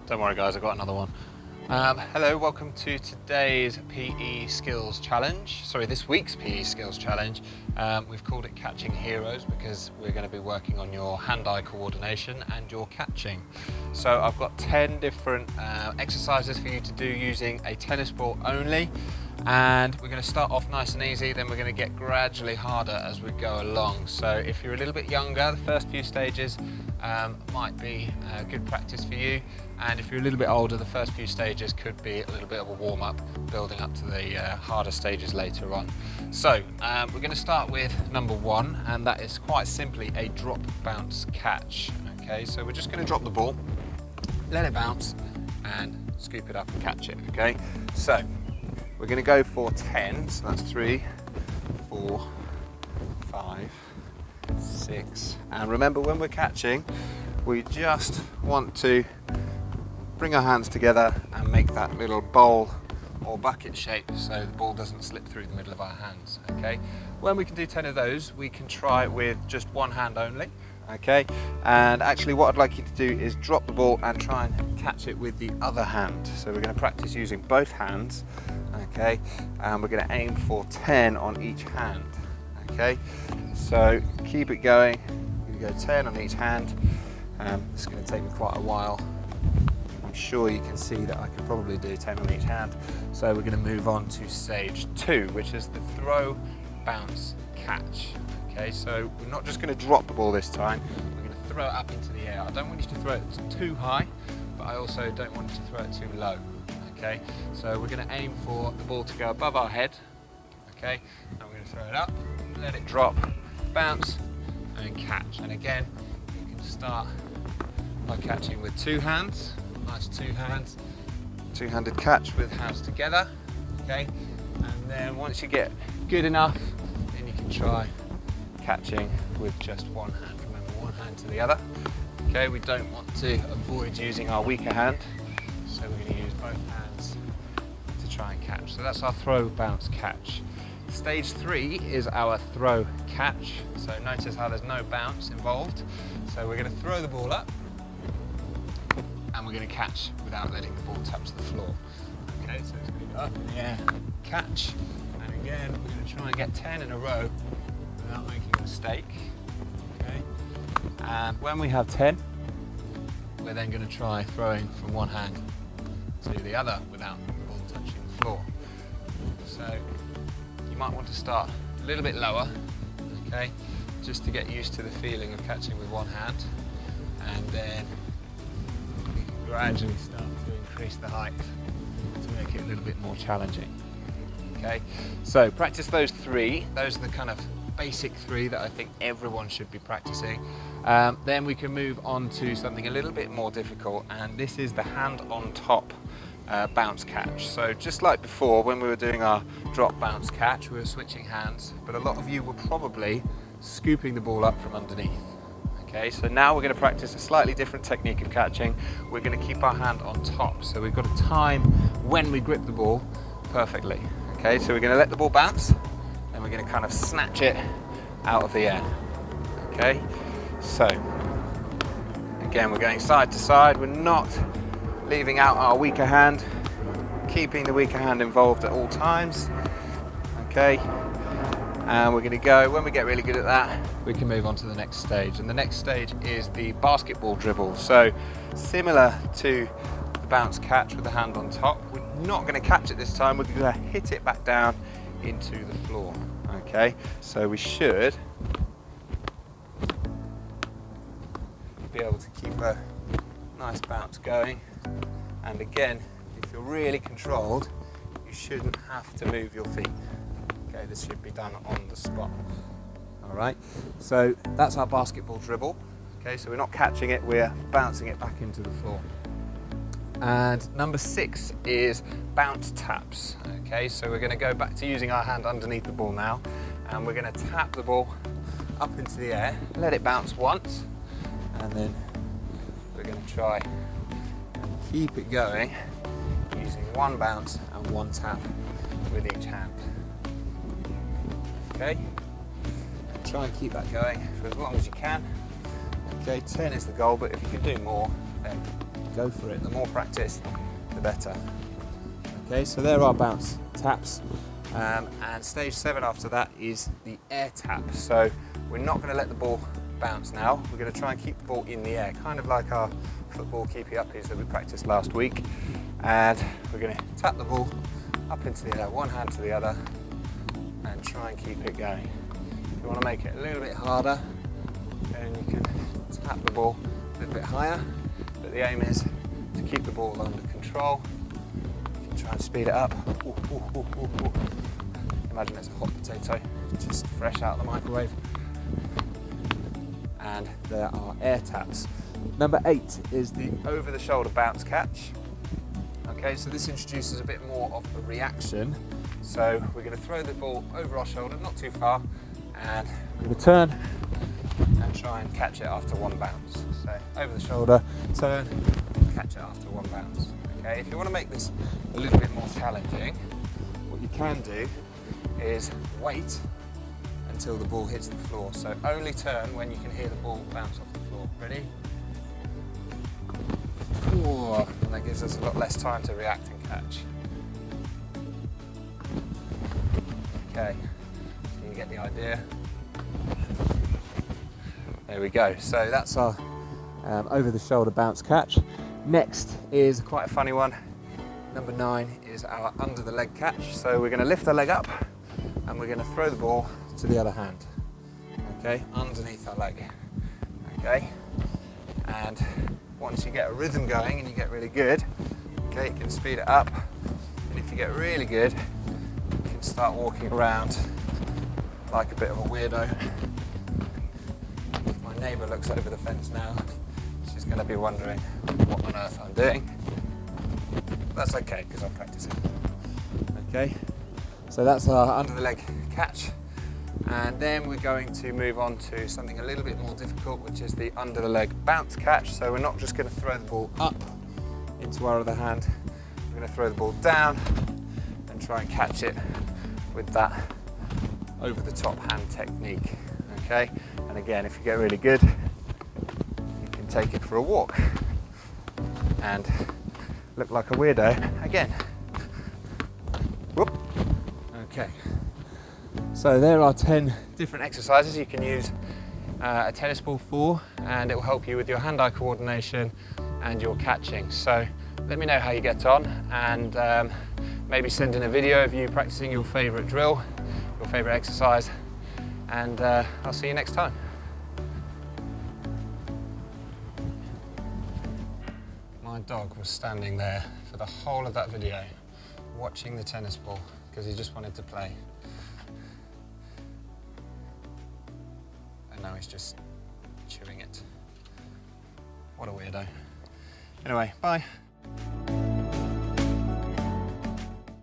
Don't worry guys, I've got another one. Hello, welcome to today's PE Skills Challenge. Sorry, this week's PE Skills Challenge. We've called it Catching Heroes because we're going to be working on your hand-eye coordination and your catching. So I've got 10 different exercises for you to do using a tennis ball only. And we're going to start off nice and easy, then we're going to get gradually harder as we go along. So if you're a little bit younger, the first few stages might be good practice for you, and if you're a little bit older, the first few stages could be a little bit of a warm-up, building up to the harder stages later on. So we're going to start with number one, and that is quite simply a drop bounce catch. Okay, so we're just going to drop the ball, let it bounce, and scoop it up and catch it. Okay, so we're going to go for 10, so that's 3, 4, 5, 6, and remember when we're catching, we just want to bring our hands together and make that little bowl or bucket shape so the ball doesn't slip through the middle of our hands. Okay, when we can do 10 of those, we can try with just one hand only. Okay, and actually what I'd like you to do is drop the ball and try and catch it with the other hand. So we're going to practice using both hands. Okay, and we're going to aim for 10 on each hand. Okay, so keep it going. You go 10 on each hand. It's going to take me quite a while. I'm sure you can see that I can probably do 10 on each hand. So we're going to move on to stage 2, which is the throw, bounce, catch. Okay, so we're not just going to drop the ball this time. We're going to throw it up into the air. I don't want you to throw it too high, but I also don't want you to throw it too low. Okay, so we're going to aim for the ball to go above our head. Okay, and we're going to throw it up, let it drop, bounce, and catch. And again, you can start by catching with two hands. Nice two hands, two-handed catch with hands together. Okay, and then once you get good enough, then you can try catching with just one hand. Remember, one hand to the other. Okay, we don't want to avoid using our weaker hand, so we're going to use both hands to try and catch. So that's our throw, bounce, catch. Stage 3 is our throw, catch. So notice how there's no bounce involved. So we're going to throw the ball up, and we're going to catch without letting the ball touch the floor. Okay, so it's going to go up in the air, catch, and again we're going to try and get 10 in a row without making a mistake. Okay, and when we have 10, we're then going to try throwing from one hand to the other without the ball touching the floor. So you might want to start a little bit lower, okay, just to get used to the feeling of catching with one hand, and then we can gradually start to increase the height to make it a little bit more challenging. Okay, so practice those 3. Those are the kind of basic 3 that I think everyone should be practicing. Then we can move on to something a little bit more difficult, and this is the hand on top bounce catch. So just like before when we were doing our drop bounce catch, we were switching hands, but a lot of you were probably scooping the ball up from underneath. Okay, so now we're going to practice a slightly different technique of catching. We're going to keep our hand on top, so we've got to time when we grip the ball perfectly. Okay, so we're going to let the ball bounce, and we're going to kind of snatch it out of the air. Okay, so again, we're going side to side. We're not leaving out our weaker hand, keeping the weaker hand involved at all times. Okay, and we're going to go, when we get really good at that, we can move on to the next stage. And the next stage is the basketball dribble. So similar to the bounce catch with the hand on top, we're not going to catch it this time, we're going to hit it back down into the floor. Okay, so we should be able to keep a nice bounce going. And again, if you're really controlled, you shouldn't have to move your feet. Okay, this should be done on the spot. All right, so that's our basketball dribble. Okay, so we're not catching it, we're bouncing it back into the floor. And number 6 is bounce taps. Okay, so we're going to go back to using our hand underneath the ball now, and we're going to tap the ball up into the air, let it bounce once, and then we're going to try and keep it going using one bounce and one tap with each hand. Okay, and try and keep that going for as long as you can. Okay, 10 is the goal, but if you can do more, then go for it. The more practice, the better. Okay, so there are bounce taps. And stage 7 after that is the air tap. So we're not going to let the ball bounce now. We're going to try and keep the ball in the air, kind of like our football keepy uppies that we practiced last week. And we're going to tap the ball up into the air, one hand to the other, and try and keep it going. If you want to make it a little bit harder, then you can tap the ball a little bit higher, but the aim is to keep the ball under control. You can try and speed it up. Ooh, ooh, ooh, ooh, ooh. Imagine it's a hot potato, just fresh out of the microwave. And there are air taps. Number 8 is the over-the-shoulder bounce catch. Okay, so this introduces a bit more of a reaction. So we're going to throw the ball over our shoulder, not too far, and we're going to turn and try and catch it after one bounce. So over the shoulder, turn, catch it after one bounce. Okay, if you want to make this a little bit more challenging, what you can do is wait until the ball hits the floor. So only turn when you can hear the ball bounce off the floor. Ready? Ooh, and that gives us a lot less time to react and catch. Okay, so you get the idea. There we go. So that's our over-the-shoulder bounce catch. Next is quite a funny one. Number 9 is our under-the-leg catch. So we're going to lift our leg up and we're going to throw the ball to the other hand. Okay, underneath our leg. Okay, and once you get a rhythm going and you get really good, okay, you can speed it up. And if you get really good, you can start walking around like a bit of a weirdo. If my neighbour looks over the fence now, she's going to be wondering what on earth I'm doing. That's okay, because I'm practicing. Okay, so that's our under the leg catch. And then we're going to move on to something a little bit more difficult, which is the under the leg bounce catch. So we're not just going to throw the ball up into our other hand, we're going to throw the ball down and try and catch it with that over the top hand technique. Okay, and again, if you get really good, you can take it for a walk and look like a weirdo again. Whoop. Okay. So there are 10 different exercises you can use a tennis ball for, and it will help you with your hand-eye coordination and your catching. So let me know how you get on, and maybe send in a video of you practicing your favourite drill, your favourite exercise, and I'll see you next time. My dog was standing there for the whole of that video watching the tennis ball because he just wanted to play. And now he's just chewing it. What a weirdo. Anyway, bye.